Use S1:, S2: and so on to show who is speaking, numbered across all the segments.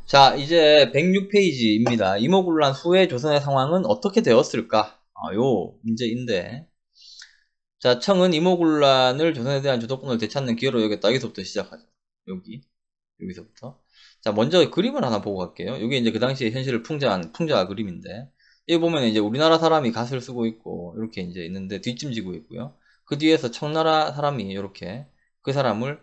S1: 자, 이제 106페이지입니다. 이모군란 후에 조선의 상황은 어떻게 되었을까? 요 문제인데. 자, 청은 이모군란을 조선에 대한 주도권을 되찾는 기회로 여겼다. 여기서부터 시작하죠. 여기서부터. 자, 먼저 그림을 하나 보고 갈게요. 이게 이제 그 당시에 현실을 풍자한 풍자 그림인데, 여기 보면 이제 우리나라 사람이 갓을 쓰고 있고, 이렇게 이제 있는데, 뒷짐지고 있고요. 그 뒤에서 청나라 사람이 이렇게 그 사람을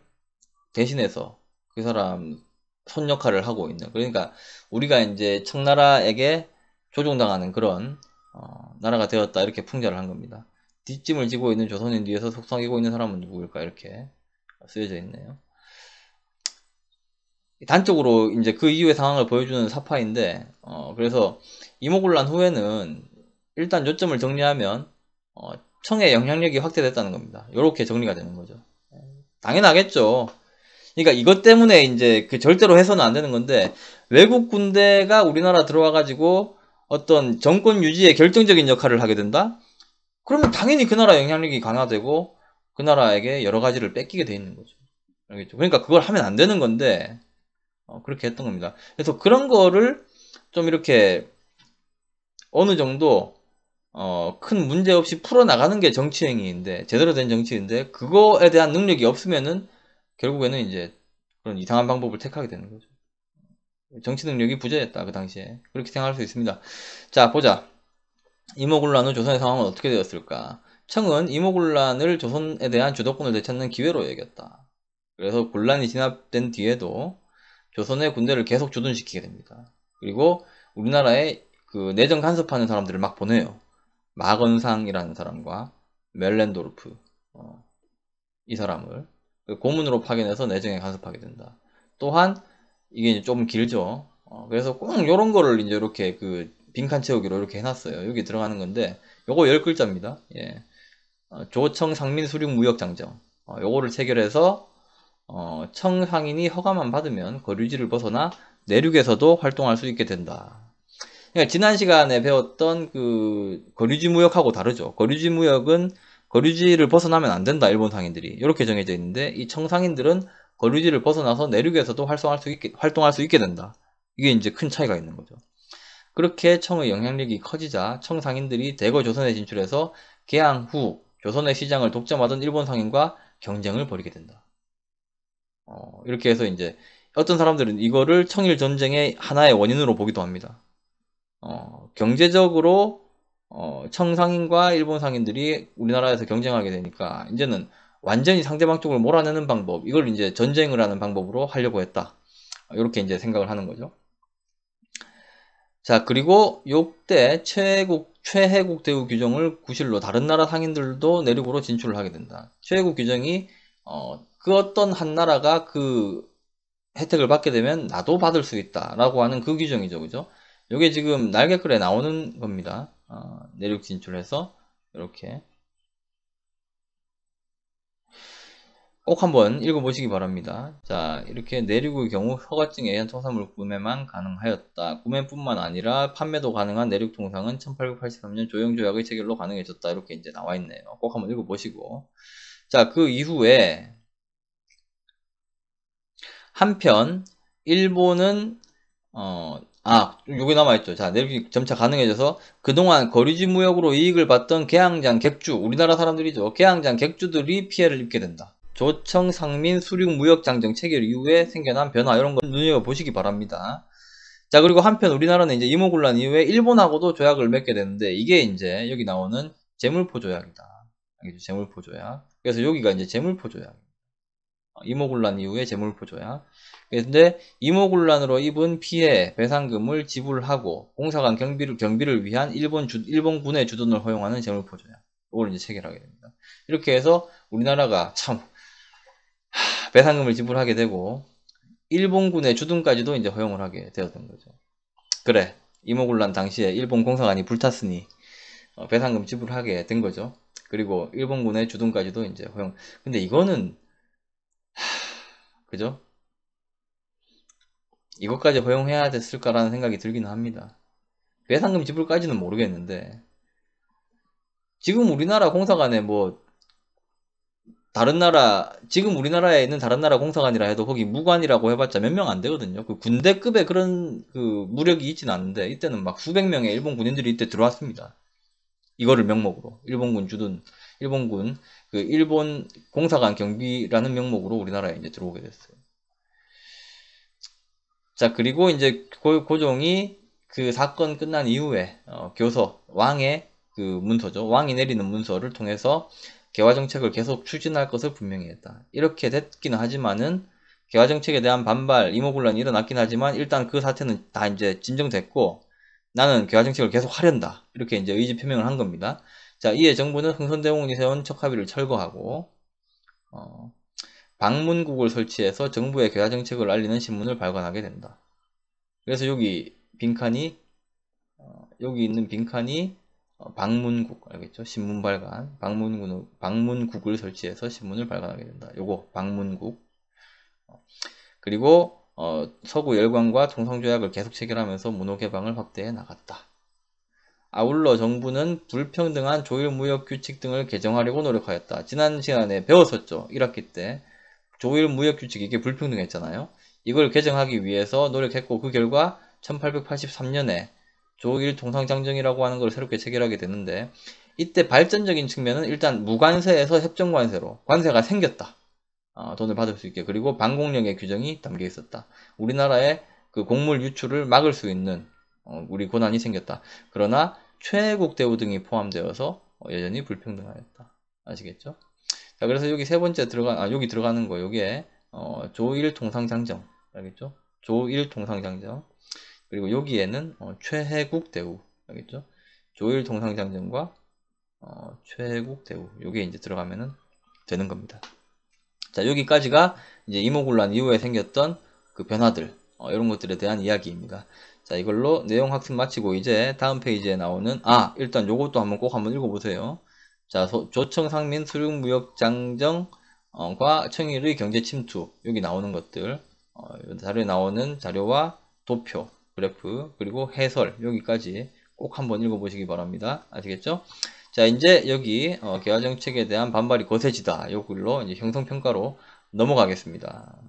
S1: 대신해서 그 사람 손 역할을 하고 있는. 그러니까 우리가 이제 청나라에게 조종당하는 그런 나라가 되었다 이렇게 풍자를 한 겁니다. 뒷짐을 지고 있는 조선인 뒤에서 속삭이고 있는 사람은 누구일까 이렇게 쓰여져 있네요. 단적으로 이제 그 이후의 상황을 보여주는 사파인데 그래서 이모군란 후에는 일단 요점을 정리하면 청의 영향력이 확대됐다는 겁니다. 이렇게 정리가 되는 거죠. 당연하겠죠. 그러니까 이것 때문에 이제 그 절대로 해서는 안 되는 건데, 외국 군대가 우리나라 들어와가지고 어떤 정권 유지에 결정적인 역할을 하게 된다? 그러면 당연히 그 나라 영향력이 강화되고 그 나라에게 여러 가지를 뺏기게 돼 있는 거죠. 알겠죠? 그러니까 그걸 하면 안 되는 건데 그렇게 했던 겁니다. 그래서 그런 거를 좀 이렇게 어느 정도 큰 문제 없이 풀어나가는 게 정치행위인데, 제대로 된 정치인데, 그거에 대한 능력이 없으면은 결국에는 이제 그런 이상한 방법을 택하게 되는 거죠. 정치 능력이 부재했다, 그 당시에. 그렇게 생각할 수 있습니다. 자, 보자. 이모군란 후 조선의 상황은 어떻게 되었을까? 청은 이모군란을 조선에 대한 주도권을 되찾는 기회로 여겼다. 그래서 군란이 진압된 뒤에도 조선의 군대를 계속 주둔시키게 됩니다. 그리고 우리나라에 그 내정 간섭하는 사람들을 막 보내요. 마건상이라는 사람과 멜렌도르프, 이 사람을 고문으로 파견해서 내정에 간섭하게 된다. 또한 이게 이제 좀 길죠. 그래서 꼭 요런 거를 이제 이렇게 그 빈칸 채우기로 이렇게 해놨어요. 여기 들어가는 건데 요거 10글자입니다. 예. 조청 상민 수륙 무역 장정. 요거를 체결해서 청상인이 허가만 받으면 거류지를 벗어나 내륙에서도 활동할 수 있게 된다. 그러니까 지난 시간에 배웠던 그 거류지 무역하고 다르죠. 거류지 무역은 거류지를 벗어나면 안 된다. 일본 상인들이 이렇게 정해져 있는데 이 청상인들은 거류지를 벗어나서 내륙에서도 활동할 수 있게 된다. 이게 이제 큰 차이가 있는 거죠. 그렇게 청의 영향력이 커지자 청상인들이 대거 조선에 진출해서 개항 후 조선의 시장을 독점하던 일본 상인과 경쟁을 벌이게 된다. 이렇게 해서 이제 어떤 사람들은 이거를 청일 전쟁의 하나의 원인으로 보기도 합니다. 경제적으로 청상인과 일본 상인들이 우리나라에서 경쟁하게 되니까 이제는 완전히 상대방 쪽을 몰아내는 방법, 이걸 이제 전쟁을 하는 방법으로 하려고 했다. 이렇게 이제 생각을 하는 거죠. 자, 그리고 요때 최혜국 대우 규정을 구실로 다른 나라 상인들도 내륙으로 진출을 하게 된다. 최혜국 규정이 그 어떤 한 나라가 그 혜택을 받게 되면 나도 받을 수 있다라고 하는 그 규정이죠, 그죠? 요게 지금 날개글에 나오는 겁니다. 내륙 진출해서 이렇게 꼭 한번 읽어보시기 바랍니다. 자, 이렇게 내륙의 경우 허가증에 의한 통산물 구매만 가능하였다. 구매뿐만 아니라 판매도 가능한 내륙 통상은 1883년 조영조약의 체결로 가능해졌다. 이렇게 이제 나와 있네요. 꼭 한번 읽어보시고. 자, 그 이후에 한편 일본은 여기 남아있죠. 자, 내륙이 점차 가능해져서 그동안 거리지 무역으로 이익을 봤던 개항장 객주, 우리나라 사람들이죠. 개항장 객주들이 피해를 입게 된다. 조청 상민 수륙 무역 장정 체결 이후에 생겨난 변화, 이런 거 눈여겨보시기 바랍니다. 자, 그리고 한편 우리나라는 이제 이모군란 이후에 일본하고도 조약을 맺게 되는데, 이게 이제 여기 나오는 제물포 조약이다. 알겠죠? 제물포 조약. 그래서 여기가 이제 제물포 조약. 이모군란 이후에 제물포 조약. 근데 이모군란으로 입은 피해 배상금을 지불하고 공사관 경비를 위한 일본군의 주둔을 허용하는 제물포 조약. 이걸 이제 체결하게 됩니다. 이렇게 해서 우리나라가 참 배상금을 지불하게 되고 일본군의 주둔까지도 이제 허용을 하게 되었던 거죠. 그래, 이모군란 당시에 일본 공사관이 불탔으니 배상금 지불하게 된 거죠. 그리고 일본군의 주둔까지도 이제 허용. 근데 이거는 그죠? 이것까지 허용해야 됐을까라는 생각이 들기는 합니다. 배상금 지불까지는 모르겠는데 지금 우리나라 공사관에 뭐 다른 나라, 지금 우리나라에 있는 다른 나라 공사관이라 해도 거기 무관이라고 해봤자 몇 명 안 되거든요. 그 군대급의 그런 그 무력이 있진 않은데, 이때는 막 수백 명의 일본 군인들이 이때 들어왔습니다. 이거를 명목으로. 일본군 주둔, 일본군, 그 일본 공사관 경비라는 명목으로 우리나라에 이제 들어오게 됐어요. 자, 그리고 이제 고종이 그 사건 끝난 이후에, 교서, 왕의 그 문서죠. 왕이 내리는 문서를 통해서 개화정책을 계속 추진할 것을 분명히 했다. 이렇게 됐기는 하지만은 개화정책에 대한 반발, 이모군란이 일어났긴 하지만 일단 그 사태는 다 이제 진정됐고 나는 개화정책을 계속 하련다. 이렇게 이제 의지 표명을 한 겁니다. 자, 이에 정부는 흥선대원군이 세운 척합의를 철거하고 방문국을 설치해서 정부의 개화정책을 알리는 신문을 발간하게 된다. 그래서 여기 빈칸이 여기 있는 빈칸이 방문국, 알겠죠? 신문 발간, 방문국을 설치해서 신문을 발간하게 된다. 요거 방문국. 그리고 서구 열강과 통상조약을 계속 체결하면서 문호개방을 확대해 나갔다. 아울러 정부는 불평등한 조일무역규칙 등을 개정하려고 노력하였다. 지난 시간에 배웠었죠. 1학기 때 조일무역규칙, 이게 불평등했잖아요. 이걸 개정하기 위해서 노력했고 그 결과 1883년에 조일통상장정이라고 하는 걸 새롭게 체결하게 되는데, 이때 발전적인 측면은 일단 무관세에서 협정관세로 관세가 생겼다. 돈을 받을 수 있게. 그리고 방공력의 규정이 담겨 있었다. 우리나라의 그 곡물 유출을 막을 수 있는 우리 권한이 생겼다. 그러나 최애국 대우 등이 포함되어서 여전히 불평등하였다. 아시겠죠? 자, 그래서 여기 세 번째 여기 들어가는 거, 요게 조일통상장정. 알겠죠? 조일통상장정. 그리고 여기에는 최혜국 대우. 알겠죠? 조일통상장정과 최혜국 대우. 요게 이제 들어가면은 되는 겁니다. 자, 여기까지가 이제 이모군란 이후에 생겼던 그 변화들, 이런 것들에 대한 이야기입니다. 자, 이걸로 내용 학습 마치고 이제 다음 페이지에 나오는, 일단 요것도 꼭 한번 읽어보세요. 자, 조청상민 수륙무역장정과 청일의 경제침투, 여기 나오는 것들, 자료에 나오는 자료와 도표, 그래프, 그리고 해설, 여기까지 꼭 한번 읽어보시기 바랍니다. 아시겠죠? 자, 이제 여기 개화정책에 대한 반발이 거세지다. 요걸로 이제 형성평가로 넘어가겠습니다.